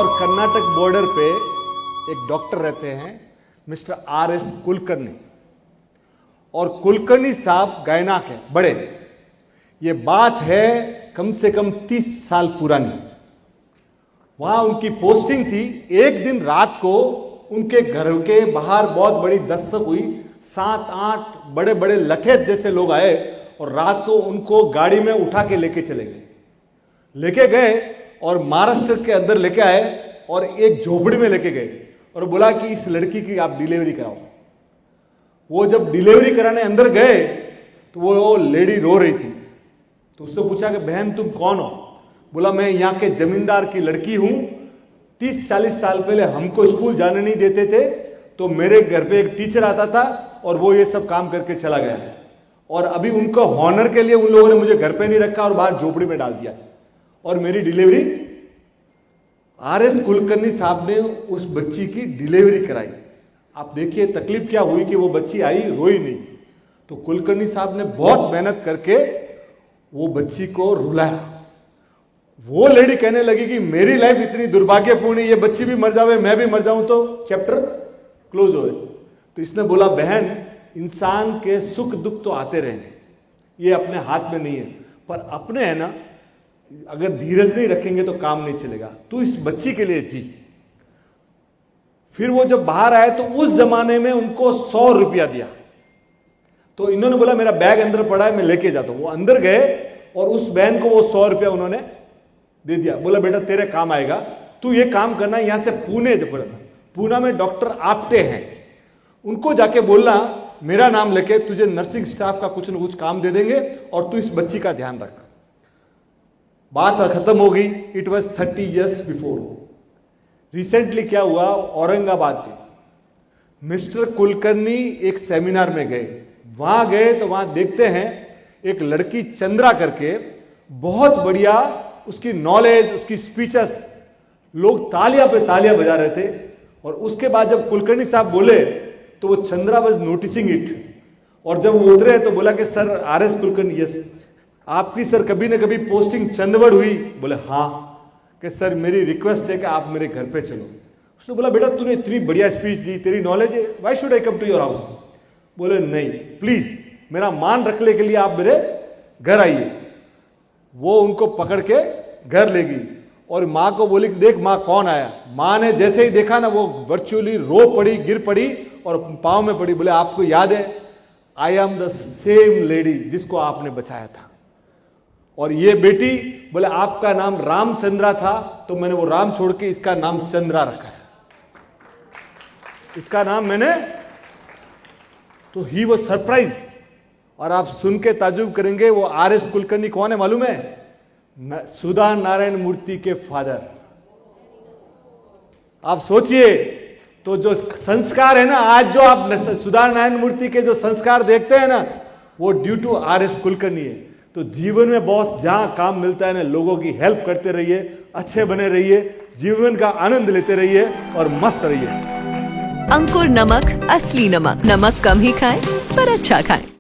और कर्नाटक बॉर्डर पे एक डॉक्टर रहते हैं मिस्टर आर.एस. कुलकर्णी, और कुलकर्णी साहब गायनाक है बड़े। ये बात है कम से कम 30 साल पुरानी। वहां उनकी पोस्टिंग थी। एक दिन रात को उनके घर के बाहर बहुत बड़ी दस्तक हुई। 7-8 बड़े बड़े लठेत जैसे लोग आए और रात को उनको गाड़ी में उठा के लेके चले गए और महाराष्ट्र के अंदर लेके आए और एक झोपड़ी में लेके गए और बोला कि इस लड़की की आप डिलीवरी कराओ। वो जब डिलीवरी कराने अंदर गए तो वो लेडी रो रही थी। तो उसने पूछा कि बहन तुम कौन हो? बोला मैं यहाँ के जमींदार की लड़की हूं। 30-40 साल पहले हमको स्कूल जाने नहीं देते थे, तो मेरे घर पे एक टीचर आता था और वो ये सब काम करके चला गया, और अभी उनको हॉनर के लिए उन लोगों ने मुझे घर पे नहीं रखा और बाहर झोपड़ी में डाल दिया, और मेरी डिलीवरी आर.एस. कुलकर्णी साहब ने उस बच्ची की डिलीवरी कराई। आप देखिए तकलीफ क्या हुई कि वो बच्ची आई, रोई नहीं। तो कुलकर्णी साहब ने बहुत मेहनत करके वो बच्ची को रुलाया। वो लेडी कहने लगी कि मेरी लाइफ इतनी दुर्भाग्यपूर्ण है, ये बच्ची भी मर जावे, मैं भी मर जाऊं तो चैप्टर क्लोज हो। तो इसने बोला बहन, इंसान के सुख दुख तो आते रहेंगे, ये अपने हाथ में नहीं है, पर अपने है ना, अगर धीरज नहीं रखेंगे तो काम नहीं चलेगा। तू इस बच्ची के लिए जी। फिर वो जब बाहर आए तो उस जमाने में उनको 100 रुपया दिया। तो इन्होंने बोला मेरा बैग अंदर पड़ा है, मैं लेके जाता हूं। वो अंदर गए और उस बहन को वो 100 रुपया उन्होंने दे दिया। बोला बेटा तेरे काम आएगा, तू ये काम करना, यहां से पूना में डॉक्टर आपटे हैं, उनको जाके बोलना मेरा नाम लेके तुझे नर्सिंग स्टाफ का कुछ न कुछ काम दे देंगे और तू इस बच्ची का ध्यान रख। बात खत्म हो गई। It was 30 years before. Recently क्या हुआ, औरंगाबाद में मिस्टर कुलकर्णी एक सेमिनार में गए। वहां गए तो वहां देखते हैं एक लड़की चंद्रा करके, बहुत बढ़िया उसकी नॉलेज, उसकी स्पीचेस, लोग तालियां पे तालियां बजा रहे थे। और उसके बाद जब कुलकर्णी साहब बोले तो वो चंद्रा वाज नोटिसिंग इट, और जब वो उतरे तो बोला कि सर आर.एस. कुलकर्णी, यस आपकी सर कभी ना कभी पोस्टिंग चंडीगढ़ हुई? बोले हाँ। कि सर मेरी रिक्वेस्ट है कि आप मेरे घर पे चलो। उसने बोला बेटा तूने इतनी बढ़िया स्पीच दी, तेरी नॉलेज है, why should I come to your house? बोले नहीं, प्लीज मेरा मान रखने के लिए आप मेरे घर आइए। वो उनको पकड़ के घर ले गई और माँ को बोली कि देख माँ कौन आया। माँ ने जैसे ही देखा ना, वो वर्चुअली रो पड़ी, गिर पड़ी और पाँव में पड़ी। बोले आपको याद है, I am the same lady जिसको आपने बचाया था। और ये बेटी, बोले आपका नाम रामचंद्रा था, तो मैंने वो राम छोड़ के इसका नाम चंद्रा रखा है, इसका नाम मैंने। तो ही वो सरप्राइज। और आप सुन के ताजुब करेंगे, वो आर.एस. कुलकर्णी कौन है मालूम है? सुधा नारायण मूर्ति के फादर। आप सोचिए, तो जो संस्कार है ना, आज जो आप सुधा नारायण मूर्ति के जो संस्कार देखते हैं ना, वो ड्यू टू आर.एस. कुलकर्णी है। तो जीवन में बॉस जहां काम मिलता है ना, लोगों की हेल्प करते रहिए, अच्छे बने रहिए, जीवन का आनंद लेते रहिए और मस्त रहिए। अंकुर नमक, असली नमक। नमक कम ही खाएं पर अच्छा खाएं।